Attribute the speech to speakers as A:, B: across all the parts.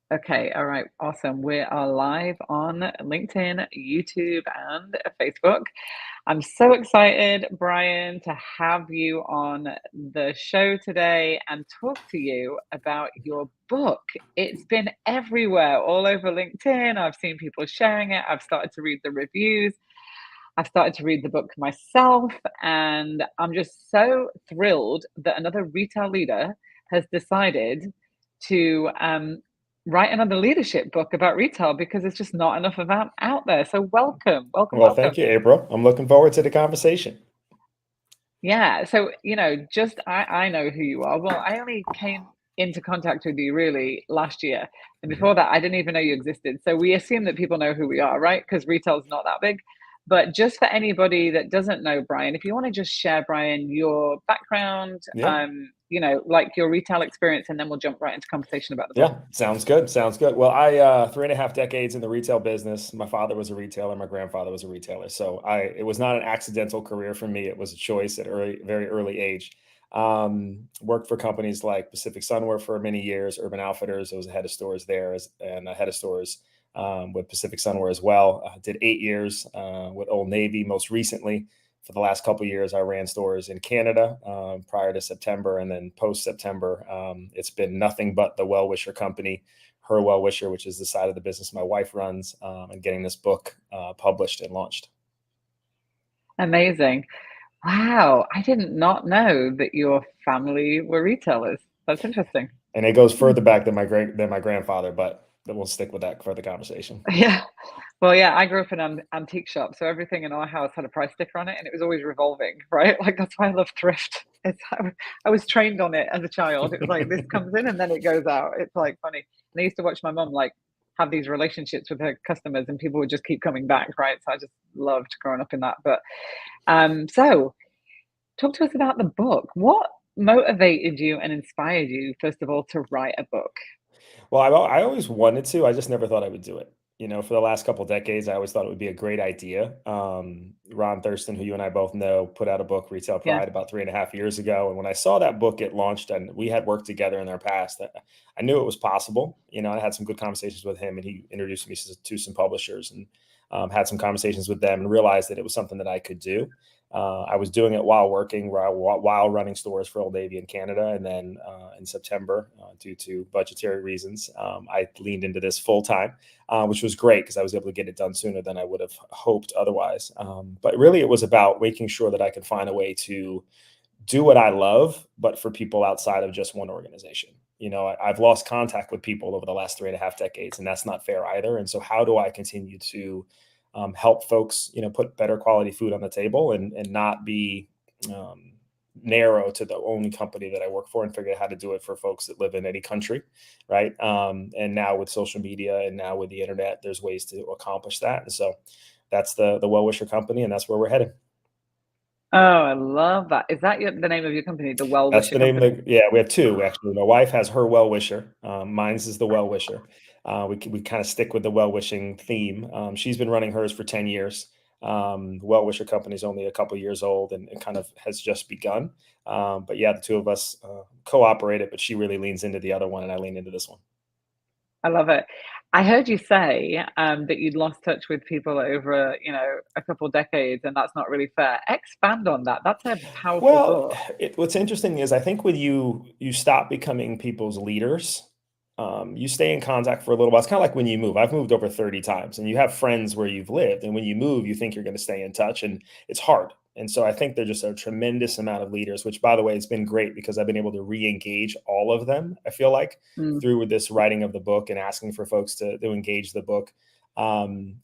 A: Okay, all right, awesome. We are live on LinkedIn, YouTube, and Facebook. I'm so excited, Brian, to have you on the show today and talk to you about your book. It's been everywhere, all over LinkedIn. I've seen people sharing it. I've started to read the reviews. I've started to read the book myself, and I'm just so thrilled that another retail leader has decided to write another leadership book about retail because there's just not enough of that out there. So, welcome, welcome,
B: Well, thank
A: welcome.
B: you, April. I'm looking forward to the conversation.
A: Yeah. So, just I know who you are. Well, I only came into contact with you really last year. And
B: Mhm.
A: before that, I didn't even know you existed. So we assume that people know who we are, right? Because retail's not that big. But just for anybody that doesn't know Brian, if you want to just share, Brian, your background,
B: Yeah.
A: like your retail experience, and then we'll jump right into conversation about the book.
B: Yeah. Sounds good. Sounds good. Well, I 3.5 decades in the retail business. My father was a retailer. My grandfather was a retailer. So it was not an accidental career for me. It was a choice at very early age. Worked for companies like Pacific Sunwear for many years, Urban Outfitters. I was a head of stores there and a head of stores with Pacific Sunwear as well. Did 8 years with Old Navy most recently. For the last couple of years, I ran stores in Canada prior to September, and then post September, it's been nothing but the Well Wisher Company, her Well Wisher, which is the side of the business my wife runs, and getting this book published and launched.
A: Amazing. Wow. I did not know that your family were retailers. That's interesting.
B: And it goes
A: Hmm.
B: further back than my grandfather, but we'll stick with that for the conversation.
A: Yeah. Well, yeah, I grew up in an antique shop, so everything in our house had a price sticker on it, and it was always revolving, right? Like that's why I love thrift. I was trained on it as a child. It was like this comes in and then it goes out. It's like funny. And I used to watch my mum like have these relationships with her customers, and people would just keep coming back, right? So I just loved growing up in that. But so talk to us about the book. What motivated you and inspired you, first of all, to write a book?
B: Well, I always wanted to. I just never thought I would do it. For the last couple decades, I always thought it would be a great idea. Ron Thurston, who you and I both know, put out a book, Retail
A: Yeah.
B: Pride, about 3.5 years ago. And when I saw that book get launched, and we had worked together in our past, I knew it was possible. I had some good conversations with him, and he introduced me to some publishers, and had some conversations with them, and realized that it was something that I could do. I was doing it while working, while running stores for Old Navy in Canada. And then in September, due to budgetary reasons, I leaned into this full time, which was great because I was able to get it done sooner than I would have hoped otherwise. But really, it was about making sure that I could find a way to do what I love, but for people outside of just one organization. I've lost contact with people over the last 3.5 decades, and that's not fair either. And so, how do I continue to help folks, put better quality food on the table, and not be um, narrow to the only company that I work for, and figure out how to do it for folks that live in any country, right? And now with social media and now with the internet, there's ways to accomplish that. And so, that's the Well Wisher Company, and that's where we're headed.
A: Oh, I love that. Is that the name of your company, the Well
B: That's
A: Wisher
B: the name of
A: Company?
B: yeah, we have 2, actually. My wife has her Well Wisher, mine's is the Well Wisher. We kinda stick with the well-wishing theme. She's been running hers for 10 years. The Well Wisher Company is only a couple years old, and it kind of has just begun. But yeah, the 2 of us, cooperate it, but she really leans into the other one, and I lean into this one.
A: I love it. I heard you say that you'd lost touch with people over, a couple decades, and that's not really fair. Expand on that. That's a powerful
B: Well,
A: thought.
B: what's interesting is I think when you stop becoming people's leaders, you stay in contact for a little while. It's kind of like when you move. I've moved over 30 times, and you have friends where you've lived. And when you move, you think you're going to stay in touch, and it's hard. And so I think there's just a tremendous amount of leaders, which, by the way, it's been great because I've been able to re-engage all of them. I feel like
A: Mm.
B: through this writing of the book and asking for folks to engage the book,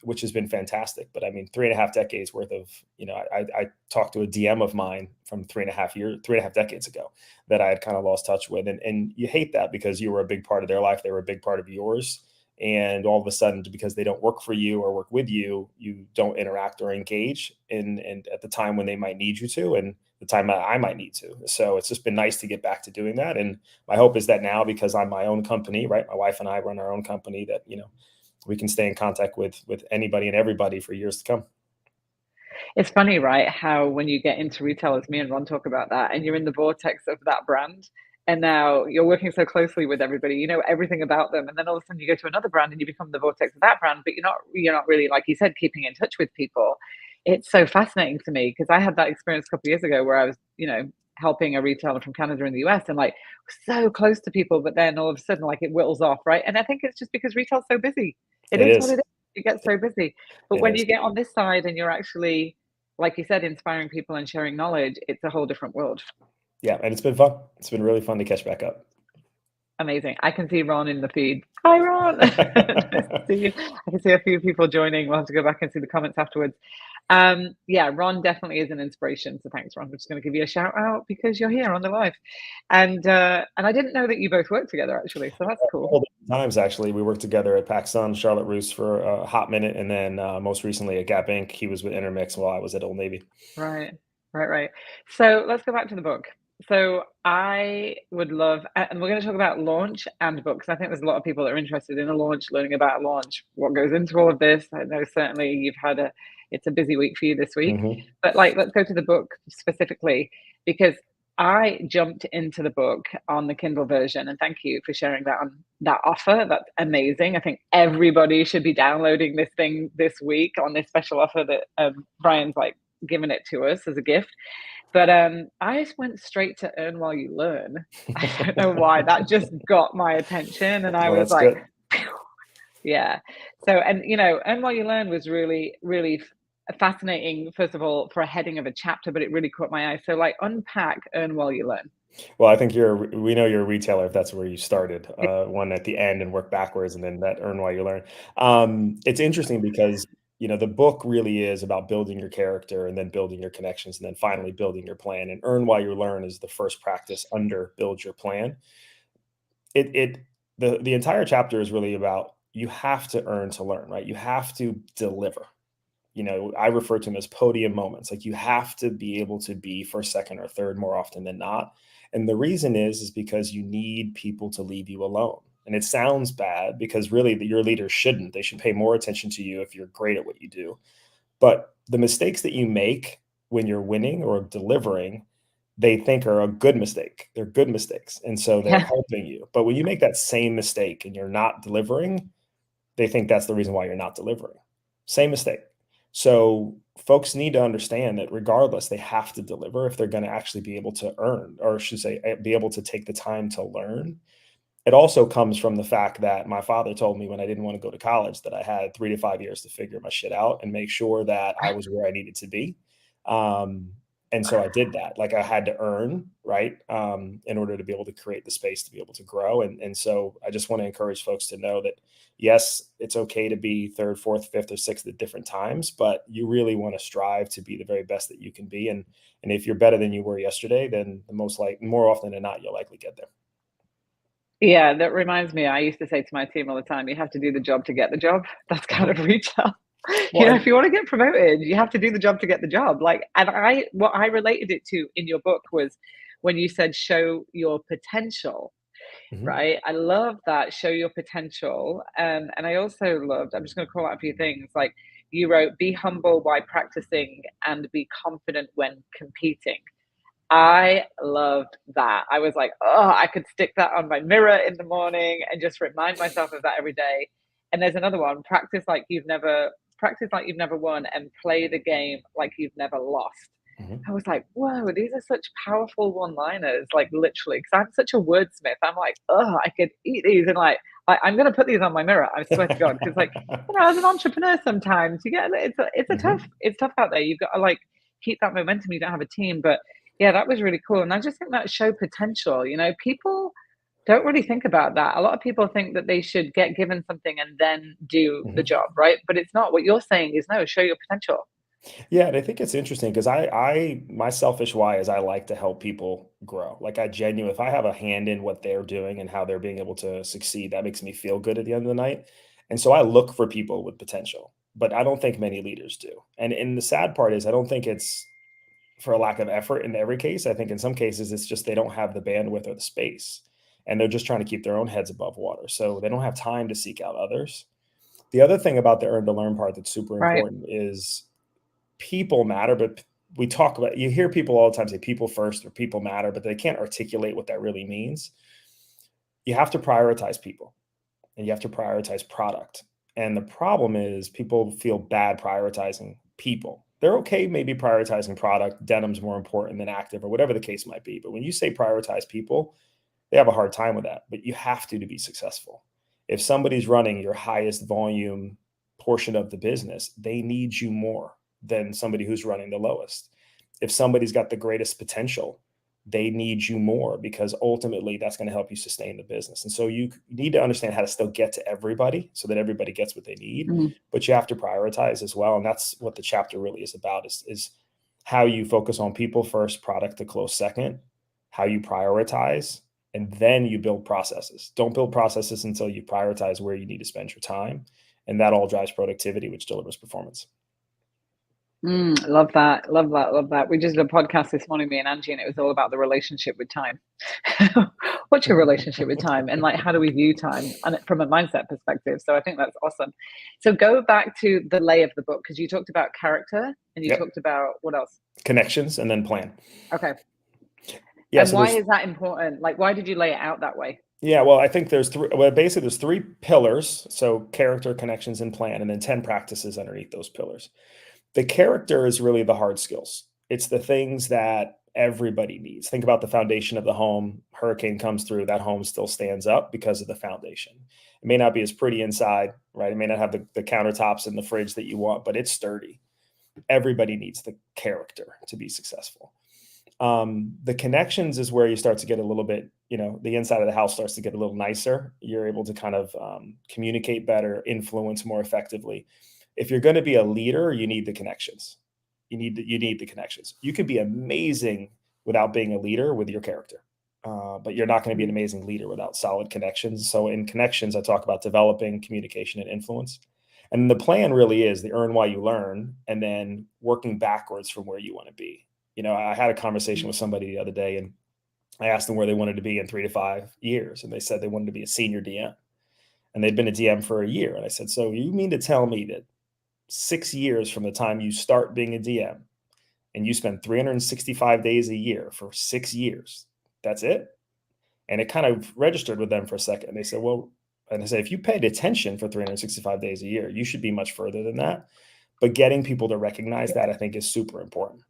B: which has been fantastic. But I mean, 3.5 decades worth of, I talked to a DM of mine from 3.5 decades ago that I had kind of lost touch with. And you hate that because you were a big part of their life. They were a big part of yours. And all of a sudden, because they don't work for you or work with you, you don't interact or engage and at the time when they might need you to, and the time that I might need to. So it's just been nice to get back to doing that. And my hope is that now, because I'm my own company, right? My wife and I run our own company, that, we can stay in contact with anybody and everybody for years to come.
A: It's funny, right? How when you get into retail, as me and Ron talk about that, and you're in the vortex of that brand, and now you're working so closely with everybody, you know everything about them, and then all of a sudden you go to another brand and you become the vortex of that brand, but you're not really, like you said, keeping in touch with people. It's so fascinating to me because I had that experience a couple of years ago where I was, helping a retailer from Canada in the US and like so close to people, but then all of a sudden like it whittles off, right? And I think it's just because retail's so busy. It
B: It
A: is what it
B: is.
A: is. It gets so busy. But
B: It
A: when
B: is.
A: you get on this side and you're actually, like you said, inspiring people and sharing knowledge, it's a whole different world.
B: Yeah, and it's been fun. It's been really fun to catch back up.
A: Amazing. I can see Ron in the feed. Hi, Ron. Nice to see you. I can see a few people joining. We'll have to go back and see the comments afterwards. Yeah, Ron definitely is an inspiration. So thanks, Ron. I'm just going to give you a shout out because you're here on the live, and I didn't know that you both work together actually. So that's cool.
B: All the times actually, we worked together at PacSun, Charlotte Russe for a hot minute, and then most recently at Gap Inc. He was with Intermix while I was at Old Navy.
A: Right, right, right. So let's go back to the book. So I would love, and we're going to talk about launch and books. I think there's a lot of people that are interested in a launch, learning about a launch, what goes into all of this. I know certainly it's a busy week for you this week,
B: Hmm.
A: but like, let's go to the book specifically because I jumped into the book on the Kindle version, and thank you for sharing that on that offer. That's amazing. I think everybody should be downloading this thing this week on this special offer that Brian's like given it to us as a gift. But I just went straight to Earn While You Learn. I don't know why. That just got my attention. And I
B: Well,
A: was
B: that's
A: like,
B: good.
A: "Phew." Yeah. So, and Earn While You Learn was really, really fascinating, first of all, for a heading of a chapter, but it really caught my eye. So, like, unpack Earn While You Learn.
B: Well, I think we know you're a retailer if that's where you started, one at the end and work backwards and then that earn while you learn. It's interesting because, the book really is about building your character and then building your connections and then finally building your plan. And earn while you learn is the first practice under build your plan. The entire chapter is really about you have to earn to learn, right? You have to deliver. I refer to them as podium moments. Like you have to be able to be first, second, or third more often than not. And the reason is because you need people to leave you alone. And it sounds bad because really your leaders shouldn't. They should pay more attention to you if you're great at what you do. But the mistakes that you make when you're winning or delivering, they think are a good mistake. They're good mistakes. And so they're
A: Yeah.
B: helping you. But when you make that same mistake and you're not delivering, they think that's the reason why you're not delivering. Same mistake. So folks need to understand that regardless, they have to deliver if they're going to actually be able to earn, or I should say, be able to take the time to learn. It also comes from the fact that my father told me when I didn't want to go to college that I had 3 to 5 years to figure my shit out and make sure that I was where I needed to be. Um, and so I did that. Like I had to earn, right, in order to be able to create the space to be able to grow. And so I just want to encourage folks to know that yes, it's okay to be third, fourth, fifth, or sixth at different times, but you really want to strive to be the very best that you can be. And if you're better than you were yesterday, then more often than not, you'll likely get there.
A: Yeah, that reminds me, I used to say to my team all the time, you have to do the job to get the job. That's kind
B: Mhm.
A: of retail.
B: Well,
A: If you want to get promoted, you have to do the job to get the job. Like, and what I related it to in your book was when you said show your potential,
B: mhm.
A: right? I love that, show your potential. And I also loved, I'm just going to call out a few things. Like you wrote, be humble while practicing and be confident when competing. I loved that. I was like, oh, I could stick that on my mirror in the morning and just remind myself of that every day. And there's another one, practice like you've never won and play the game like you've never lost.
B: Mhm.
A: I was like, whoa, these are such powerful one-liners, like literally, because I'm such a wordsmith. I'm like, oh, I could eat these and I'm gonna put these on my mirror. I swear to God, because like, as an entrepreneur, sometimes you get
B: Mhm.
A: it's tough out there. You've got to like keep that momentum. You don't have a team, but yeah, that was really cool. And I just think that show potential. People don't really think about that. A lot of people think that they should get given something and then do the
B: Mhm.
A: job, right? But it's not. What you're saying is no, show your potential.
B: Yeah, and I think it's interesting because my selfish why is I like to help people grow. Like I genuinely, if I have a hand in what they're doing and how they're being able to succeed, that makes me feel good at the end of the night. And so I look for people with potential, but I don't think many leaders do. And the sad part is I don't think it's for a lack of effort in every case. I think in some cases it's just they don't have the bandwidth or the space, and they're just trying to keep their own heads above water. So they don't have time to seek out others. The other thing about the earn to learn part that's super
A: Right.
B: important is people matter, but we talk about, you hear people all the time say people first or people matter, but they can't articulate what that really means. You have to prioritize people and you have to prioritize product. And the problem is people feel bad prioritizing people. They're okay maybe prioritizing product, denim's more important than active or whatever the case might be. But when you say prioritize people, they have a hard time with that. But you have to be successful. If somebody's running your highest volume portion of the business, they need you more than somebody who's running the lowest. If somebody's got the greatest potential, they need you more, because ultimately that's going to help you sustain the business. And so you need to understand how to still get to everybody so that everybody gets what they need, but you have to prioritize as well. And that's what the chapter really is about, is how you focus on people first, product to close second, how you prioritize, and then you build processes. Don't build processes until you prioritize where you need to spend your time. And that all drives productivity, which delivers performance.
A: Love that. Love that. Love that. We just did a podcast this morning, me and Angie, and it was all about the relationship with time. What's your relationship with time? And like, how do we view time and from a mindset perspective? So I think that's awesome. So go back to the lay of the book, because you talked about character and you talked about what else?
B: Connections and then plan.
A: Okay.
B: Yeah,
A: and
B: so
A: why is that important? Like, why did you lay it out that way?
B: Yeah, well, I think there's three pillars. So character, connections, and plan, and then 10 practices underneath those pillars. The character is really the hard skills. It's the things that everybody needs. Think about the foundation of the home. Hurricane comes through, that home still stands up because of the foundation. It may not be as pretty inside, right? It may not have the countertops and the fridge that you want, but it's sturdy. Everybody needs the character to be successful. The connections is where you start to get a little bit, the inside of the house starts to get a little nicer. You're able to kind of communicate better, influence more effectively. If you're going to be a leader, you need the connections. You need the connections. You can be amazing without being a leader with your character, but you're not going to be an amazing leader without solid connections. So in connections, I talk about developing communication and influence. And the plan really is the earn while you learn, and then working backwards from where you want to be. I had a conversation with somebody the other day, and I asked them where they wanted to be in 3 to 5 years. And they said they wanted to be a senior DM, and they'd been a DM for a year. And I said, so you mean to tell me that 6 years from the time you start being a DM and you spend 365 days a year for 6 years, that's it? And it kind of registered with them for a second. And they said, well, and I said, if you paid attention for 365 days a year, you should be much further than that. But getting people to recognize that, I think, is super important.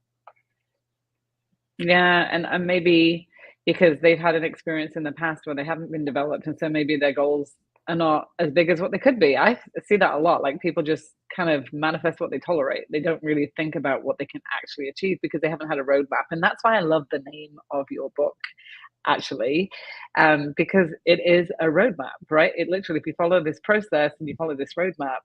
A: Yeah, and maybe because they've had an experience in the past where they haven't been developed, and so maybe their goals are not as big as what they could be. I see that a lot. Like, people just kind of manifest what they tolerate. They don't really think about what they can actually achieve because they haven't had a roadmap. And that's why I love the name of your book, actually, because it is a roadmap, right? It literally, if you follow this process and you follow this roadmap,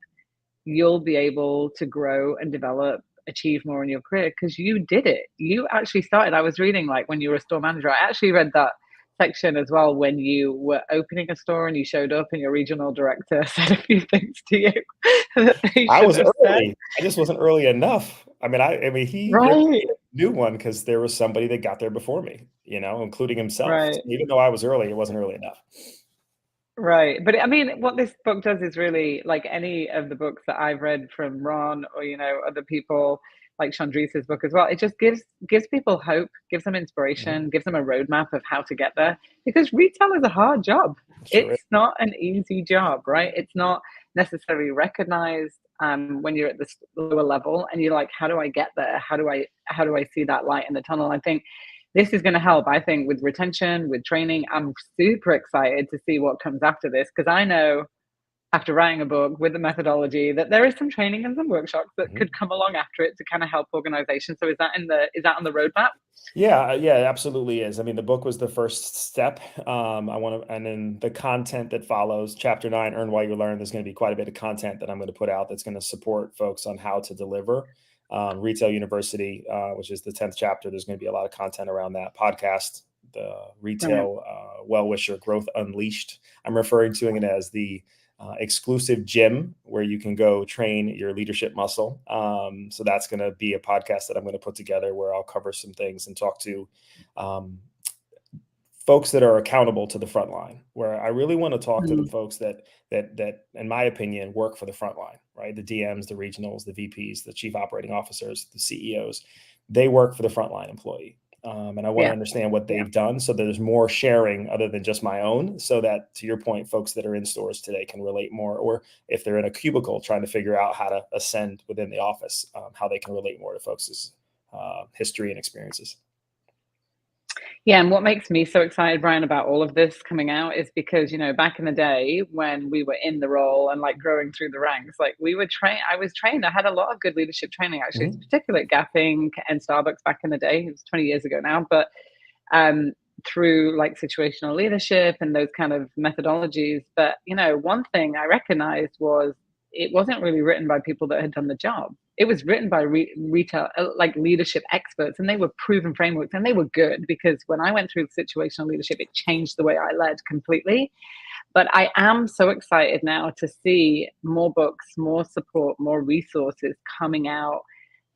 A: you'll be able to grow and develop, achieve more in your career because you did it. You actually started. I was reading, like, when you were a store manager, I actually read that section as well when you were opening a store and you showed up and your regional director said a few things to you that they
B: I was
A: should have
B: early.
A: said.
B: I just wasn't early enough. I mean, he
A: Right,
B: knew one because there was somebody that got there before me, including himself.
A: right,
B: So even though I was early, it wasn't early enough.
A: right. But I mean, what this book does is really, like any of the books that I've read from Ron or other people, like Chandrise's book as well, it just gives people hope, gives them inspiration, gives them a roadmap of how to get there. Because retail is a hard job.
B: Sure is.
A: It's not an easy job, right? It's not necessarily recognized when you're at this lower level, and you're like, how do I get there? How do I see that light in the tunnel? I think this is going to help, I think, with retention, with training. I'm super excited to see what comes after this, because I know after writing a book with the methodology that there is some training and some workshops that could come along after it to kind of help organizations. So is that on the roadmap?
B: Yeah, it absolutely is. I mean, the book was the first step. And then the content that follows, chapter 9, Earn While You Learn, there's going to be quite a bit of content that I'm going to put out that's going to support folks on how to deliver. Retail University, which is the 10th chapter, there's going to be a lot of content around that podcast, the Retail Well-Wisher Growth Unleashed. I'm referring to it as the exclusive gym where you can go train your leadership muscle. So that's going to be a podcast that I'm going to put together where I'll cover some things and talk to folks that are accountable to the front line, where I really want to talk to the folks that, in my opinion, work for the front line, right? The DMs, the regionals, the VPs, the chief operating officers, the CEOs. they work for the frontline employee. And I want to
A: Yeah.
B: understand what
A: Yeah.
B: they've done so that there's more sharing other than just my own, so that, to your point, folks that are in stores today can relate more, or if they're in a cubicle trying to figure out how to ascend within the office, how they can relate more to folks' history and experiences.
A: Yeah, and what makes me so excited, Brian, about all of this coming out is because, back in the day when we were in the role and like growing through the ranks, like we were trained, I was trained, I had a lot of good leadership training actually,
B: Mhm.
A: particularly at Gap Inc. and Starbucks back in the day. It was 20 years ago now, but um, through like situational leadership and those kind of methodologies. But one thing I recognized was it wasn't really written by people that had done the job. It was written by retail, like leadership experts, and they were proven frameworks, and they were good because when I went through situational leadership, it changed the way I led completely. But I am so excited now to see more books, more support, more resources coming out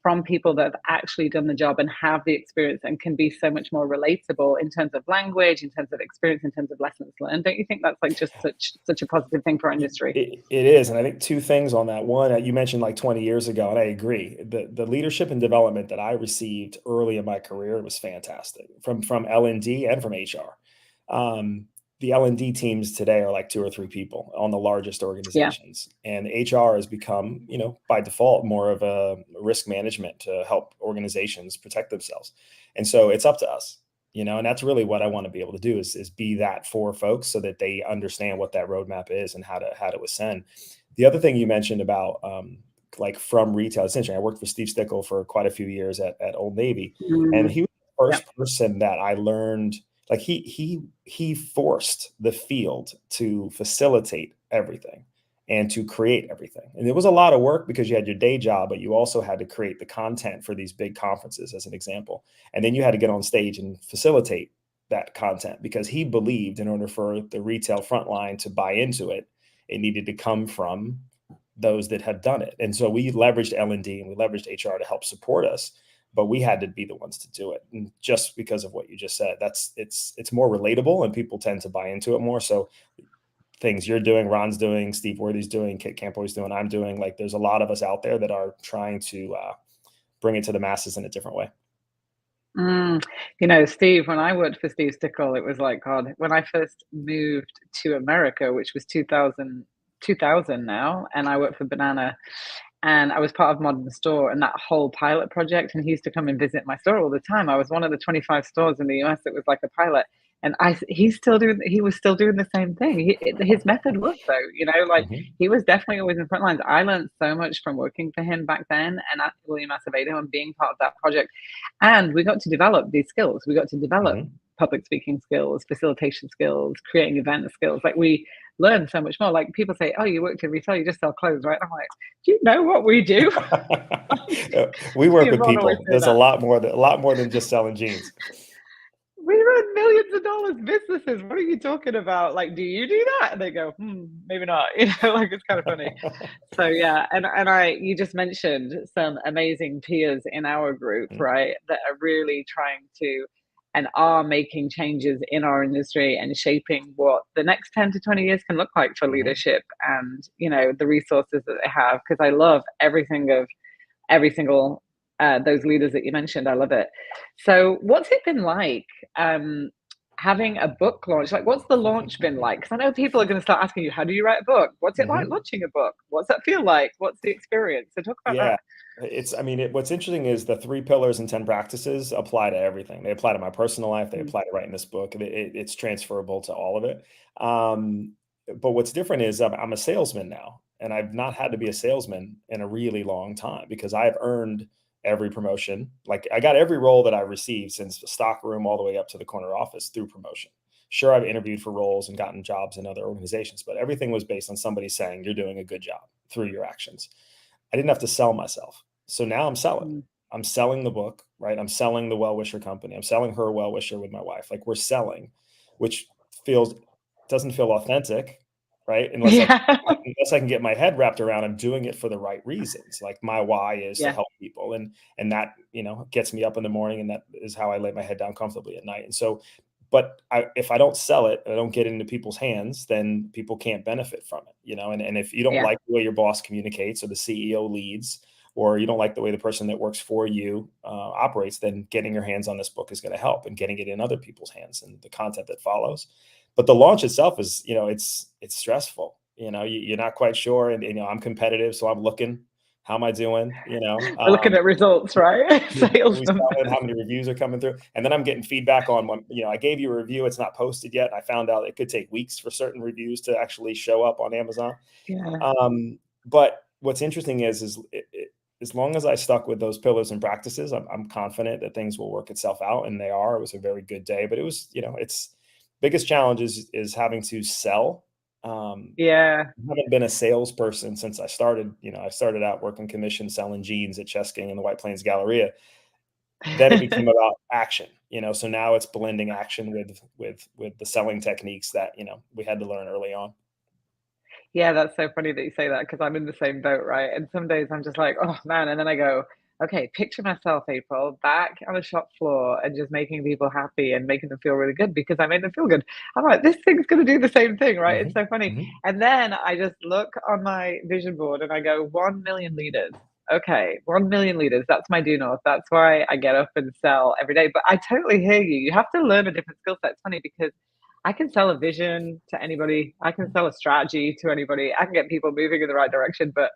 A: from people that have actually done the job and have the experience and can be so much more relatable in terms of language, in terms of experience, in terms of lessons learned. Don't you think that's like just such a positive thing for our industry?
B: It is, and I think two things on that. One, you mentioned like 20 years ago, and I agree. The leadership and development that I received early in my career was fantastic from L&D and from HR. Um, the L&D teams today are like two or three people on the largest
A: Yeah.
B: organizations, and HR has become, by default, more of a risk management to help organizations protect themselves. And so it's up to us, and that's really what I want to be able to do is be that for folks so that they understand what that roadmap is and how to ascend. The other thing you mentioned about like from retail, essentially, I worked for Steve Stickle for quite a few years at Old Navy, and
A: Mm,
B: he was the
A: yeah.
B: first person that I learned, like he forced the field to facilitate everything and to create everything. And it was a lot of work because you had your day job, but you also had to create the content for these big conferences, as an example. And then you had to get on stage and facilitate that content because he believed in order for the retail frontline to buy into it, it needed to come from those that had done it. And so we leveraged L&D and we leveraged HR to help support us, but we had to be the ones to do it. And just because of what you just said, it's more relatable and people tend to buy into it more. So things you're doing, Ron's doing, Steve Worthy's doing, Kit Campoy's doing, I'm doing, like there's a lot of us out there that are trying to bring it to the masses in a different way.
A: Mm. Steve, when I worked for Steve Stickle, it was like, God, when I first moved to America, which was 2000 now, and I worked for Banana, and I was part of Modern Store and that whole pilot project. And he used to come and visit my store all the time. I was one of the 25 stores in the US that was like a pilot. And he was still doing the same thing. His method worked though, like
B: Mhm.
A: he was definitely always in front lines. I learned so much from working for him back then and at William Acevedo and being part of that project. And we got to develop these skills. We got to develop
B: Mhm.
A: public speaking skills, facilitation skills, creating event skills. Like we learn so much more. Like people say, "Oh, you work in retail, you just sell clothes, right?" I'm like, "Do you know what we do?"
B: We
A: Me
B: work
A: and
B: with
A: Ron always
B: people.
A: say
B: There's
A: that.
B: a lot more than just selling jeans.
A: We run millions of dollars businesses. What are you talking about? Like, do you do that? And they go, maybe not. Like it's kind of funny. So yeah, and you just mentioned some amazing peers in our group,
B: Mhm.
A: right? That are really trying to and are making changes in our industry and shaping what the next 10 to 20 years can look like for
B: Mhm.
A: leadership and the resources that they have. Because I love everything of every single those leaders that you mentioned. I love it. So, what's it been like having a book launch? Like, what's the launch been like? Because I know people are going to start asking you, how do you write a book? What's it like
B: Mhm.
A: launching a book? What's that feel like? What's the experience? So, talk about
B: Yeah.
A: that.
B: I mean, what's interesting is the 3 pillars and 10 practices apply to everything. They apply to my personal life. They
A: Mm,
B: apply to writing this book. It's transferable to all of it. Um, but what's different is I'm a salesman now, and I've not had to be a salesman in a really long time because I've earned every promotion. Like I got every role that I've received since the stock room all the way up to the corner office through promotion. Sure, I've interviewed for roles and gotten jobs in other organizations, but everything was based on somebody saying you're doing a good job through your actions. I didn't have to sell myself. So now I'm selling.
A: mm.
B: I'm selling the book, right? I'm selling the Well Wisher company. I'm selling her Well Wisher with my wife. Like we're selling, which feels doesn't feel authentic, right?
A: Yeah.
B: Unless I can get my head wrapped around I'm doing it for the right reasons. Like my why is to
A: Yeah.
B: help people and that, gets me up in the morning and that is how I lay my head down comfortably at night. And so but if I don't sell it, I don't get it into people's hands, then people can't benefit from it, And if you don't
A: Yeah.
B: like the way your boss communicates or the CEO leads, or you don't like the way the person that works for you operates, then getting your hands on this book is going to help, and getting it in other people's hands and the content that follows. But the launch itself is, it's stressful. You're not quite sure, and I'm competitive, so I'm looking. How am I doing?
A: We're looking at results, right? Sales
B: We
A: numbers.
B: how many reviews are coming through, and then I'm getting feedback on when I gave you a review, it's not posted yet. I found out it could take weeks for certain reviews to actually show up on Amazon.
A: Yeah.
B: But what's interesting is as long as I stuck with those pillars and practices, I'm confident that things will work itself out, and they are. It was a very good day, but it was, it's biggest challenge is having to sell.
A: Yeah.
B: I haven't been a salesperson since I started. I started out working commission selling jeans at Chess King in the White Plains Galleria. Then it became about action. So now it's blending action with the selling techniques that we had to learn early on.
A: Yeah, that's so funny that you say that because I'm in the same boat, right? And some days I'm just like, oh man, and then I go, okay, picture myself, April, back on the shop floor and just making people happy and making them feel really good because I made them feel good. I'm like, this thing's gonna do the same thing, right? It's
B: Mhm,
A: so funny.
B: mhm,
A: And then I just look on my vision board and I go, 1 million leaders. Okay, 1 million leaders. That's my due north. That's why I get up and sell every day. But I totally hear you. You have to learn a different skill set. It's funny because I can sell a vision to anybody. I can sell a strategy to anybody. I can get people moving in the right direction. But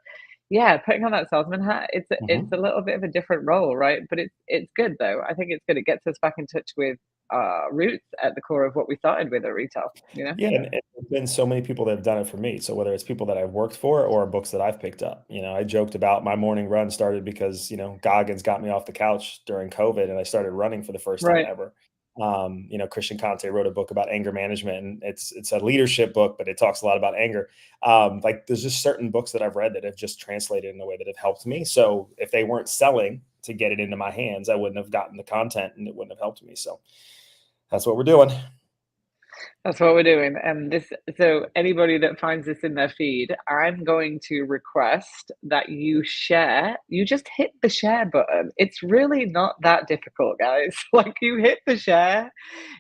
A: yeah, putting on that salesman hat, it's
B: mhm.
A: a little bit of a different role, right? But it's good though. I think it's good. It gets us back in touch with roots at the core of what we started with at retail. You know?
B: Yeah, and there's been so many people that have done it for me. So whether it's people that I've worked for or books that I've picked up, I joked about my morning run started because, Goggins got me off the couch during COVID and I started running for the first time
A: Right.
B: ever. Christian Conte wrote a book about anger management, and it's a leadership book, but it talks a lot about anger. Like there's just certain books that I've read that have just translated in a way that have helped me. So if they weren't selling to get it into my hands, I wouldn't have gotten the content and it wouldn't have helped me. So that's what we're doing.
A: That's what we're doing. And this, so anybody that finds this in their feed, I'm going to request that you share. You just hit the share button. It's really not that difficult, guys. Like you hit the share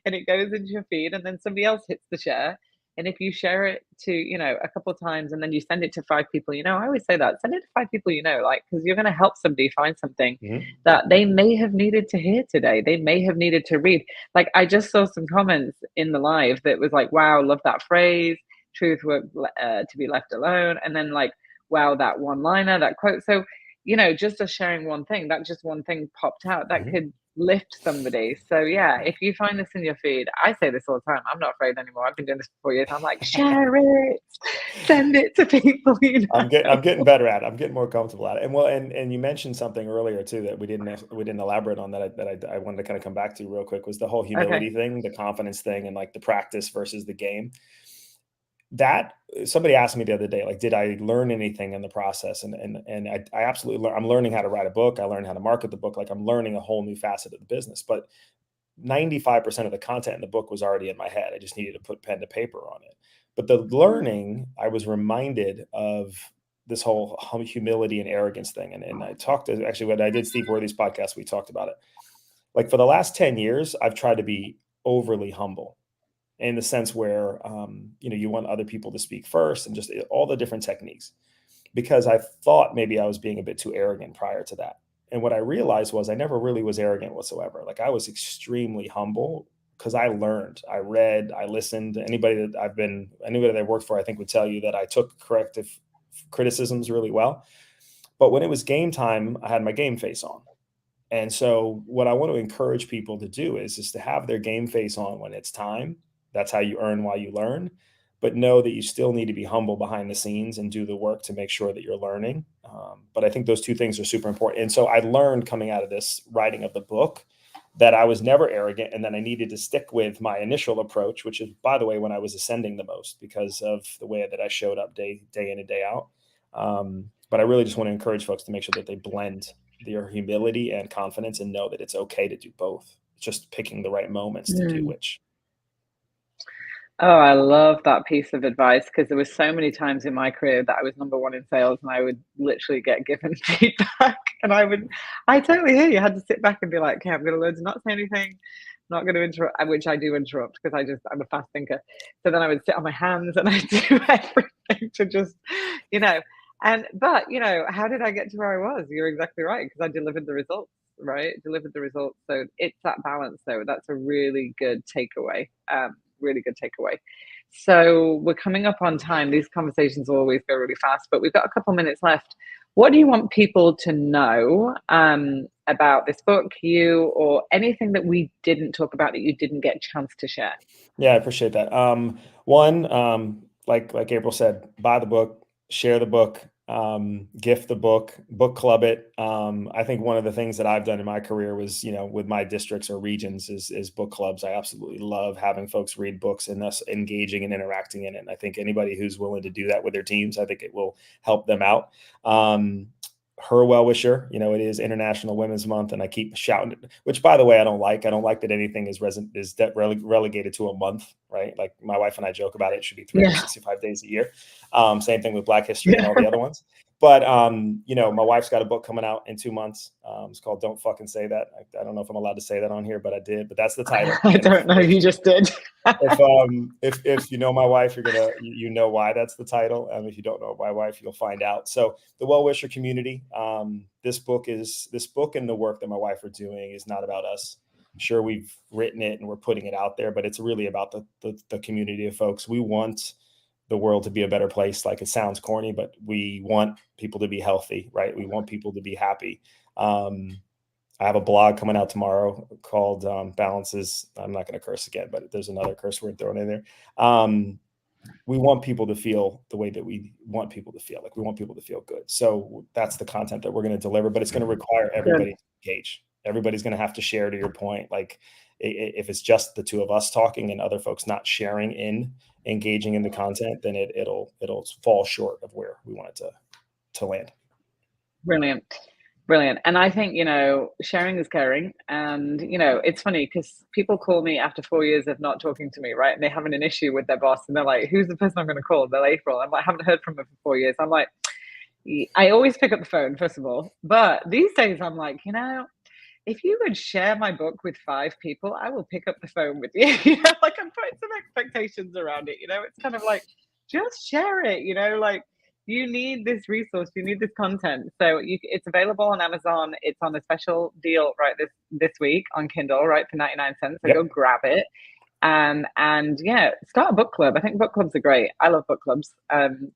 A: and it goes into your feed, and then somebody else hits the share. And if you share it to, a couple of times and then you send it to 5 people, I always say that send it to 5 people, like, because you're going to help somebody find something
B: Mhm.
A: that they may have needed to hear today. They may have needed to read. Like, I just saw some comments in the live that was like, wow, love that phrase, truth were to be left alone. And then, like, wow, that one liner, that quote. So, just us sharing one thing, that just one thing popped out that
B: Mhm.
A: could lift somebody. So yeah, if you find this in your feed, I say this all the time. I'm not afraid anymore. I've been doing this for 4 years. I'm like, share it, send it to people.
B: I'm getting better at it. I'm getting more comfortable at it. And well, and you mentioned something earlier too that we didn't elaborate on, that I wanted to kind of come back to real quick, was the whole
A: Okay.
B: humility thing, the confidence thing, and like the practice versus the game. That somebody asked me the other day, like, did I learn anything in the process? And I absolutely I'm learning how to write a book. I learned how to market the book. Like I'm learning a whole new facet of the business. But 95% of the content in the book was already in my head. I just needed to put pen to paper on it. But the learning, I was reminded of this whole humility and arrogance thing. And I talked to, actually, when I did Steve Worthy's podcast, we talked about it. Like for the last 10 years, I've tried to be overly humble in the sense where, you want other people to speak first and just all the different techniques, because I thought maybe I was being a bit too arrogant prior to that. And what I realized was I never really was arrogant whatsoever. Like I was extremely humble because I learned, I read, I listened. Anybody that I worked for, I think would tell you that I took corrective criticisms really well. But when it was game time, I had my game face on. And so what I want to encourage people to do is to have their game face on when it's time. That's how you earn while you learn. But know that you still need to be humble behind the scenes and do the work to make sure that you're learning. But I think those two things are super important. And so I learned coming out of this writing of the book that I was never arrogant, and then I needed to stick with my initial approach, which is, by the way, when I was ascending the most because of the way that I showed up day in and day out. But I really just want to encourage folks to make sure that they blend their humility and confidence and know that it's okay to do both. It's just picking the right moments to do
A: Mm.
B: which.
A: Oh, I love that piece of advice because there was so many times in my career that I was number one in sales and I would literally get given feedback and I totally hear you. I had to sit back and be like, okay, I'm going to learn to not say anything, not going to interrupt, which I do interrupt because I'm a fast thinker. So then I would sit on my hands and I do everything to just, you know, But you know, how did I get to where I was? You're exactly right, because I delivered the results, right? Delivered the results. So it's that balance, though. That's a really good takeaway. Really good takeaway. So we're coming up on time. These conversations always go really fast, but we've got a couple minutes left. What do you want people to know about this book, you, or anything that we didn't talk about that you didn't get a chance to share?
B: Yeah, I appreciate that. One, like April said, buy the book, share the book, gift the book club it. I think one of the things that I've done in my career was, you know, with my districts or regions is book clubs. I absolutely love having folks read books and thus engaging and interacting in it. And I think anybody who's willing to do that with their teams, I think it will help them out. Her well wisher, you know, it is International Women's Month, and I keep shouting it, which, by the way, I don't like. I don't like that anything is relegated to a month, right? Like my wife and I joke about it. It should be
A: Yeah.
B: 365 days a year. Same thing with Black History and
A: Yeah.
B: all the other ones. But you know, my wife's got a book coming out in 2 months. It's called "Don't Fucking Say That." I don't know if I'm allowed to say that on here, but I did. But that's the title.
A: I don't know. You just did.
B: If you know my wife, you know why that's the title. If you don't know my wife, you'll find out. So the well wisher community. This book and the work that my wife are doing is not about us. Sure, we've written it and we're putting it out there, but it's really about the community of folks. We want the world to be a better place. Like, it sounds corny, but we want people to be healthy, right? We want people to be happy. I have a blog coming out tomorrow called Balances. I'm not going to curse again, but there's another curse word thrown in there. We want people to feel the way that we want people to feel. Like, we want people to feel good. So that's the content that we're going to deliver, but it's going to require everybody to engage. Everybody's going to have to share, to your point. Like, if it's just the two of us talking and other folks not sharing in engaging in the content, then it'll fall short of where we want it to land.
A: Brilliant. Brilliant. And I think, you know, sharing is caring. And, you know, it's funny because people call me after 4 years of not talking to me, right? And they're having an issue with their boss. And they're like, who's the person I'm going to call? They're like, April. I'm like, I haven't heard from her for 4 years. I'm like, I always pick up the phone, first of all. But these days I'm like, you know, if you would share my book with 5 people, I will pick up the phone with you. You know, like, I'm putting some expectations around it. You know, it's kind of like, just share it. You know, like, you need this resource, you need this content. So it's available on Amazon. It's on a special deal right this week on Kindle, right, for 99 cents. So
B: Yep.
A: go grab it. And yeah, start a book club. I think book clubs are great. I love book clubs.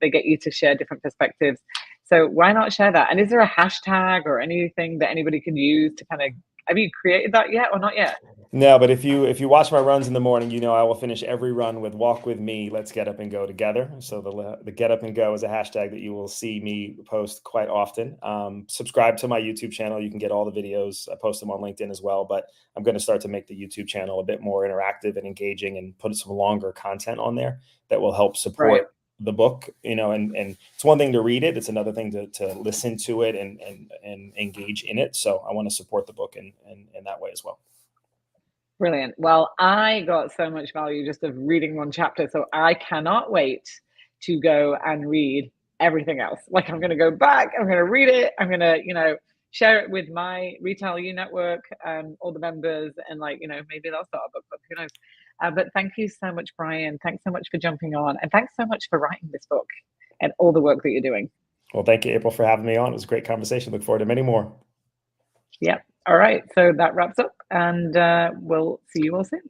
A: They get you to share different perspectives. So why not share that? And is there a hashtag or anything that anybody can use to kind of, have you created that yet or not yet?
B: No, but if you watch my runs in the morning, you know I will finish every run with "Walk with me, let's get up and go together." So the "Get Up and Go" is a hashtag that you will see me post quite often. Subscribe to my YouTube channel. You can get all the videos. I post them on LinkedIn as well, but I'm going to start to make the YouTube channel a bit more interactive and engaging, and put some longer content on there that will help support
A: Right.
B: the book. You know, and it's one thing to read it; it's another thing to listen to it and engage in it. So I want to support the book in that way as well.
A: Brilliant. Well, I got so much value just of reading one chapter, so I cannot wait to go and read everything else. Like, I'm going to go back, I'm going to read it, I'm going to, you know, share it with my Retail U network, all the members, and, like, you know, maybe they'll start a book club. Who knows? But thank you so much, Brian. Thanks so much for jumping on, and thanks so much for writing this book and all the work that you're doing.
B: Well, thank you, April, for having me on. It was a great conversation. Look forward to many more.
A: Yep. All right. So that wraps up, and we'll see you all soon.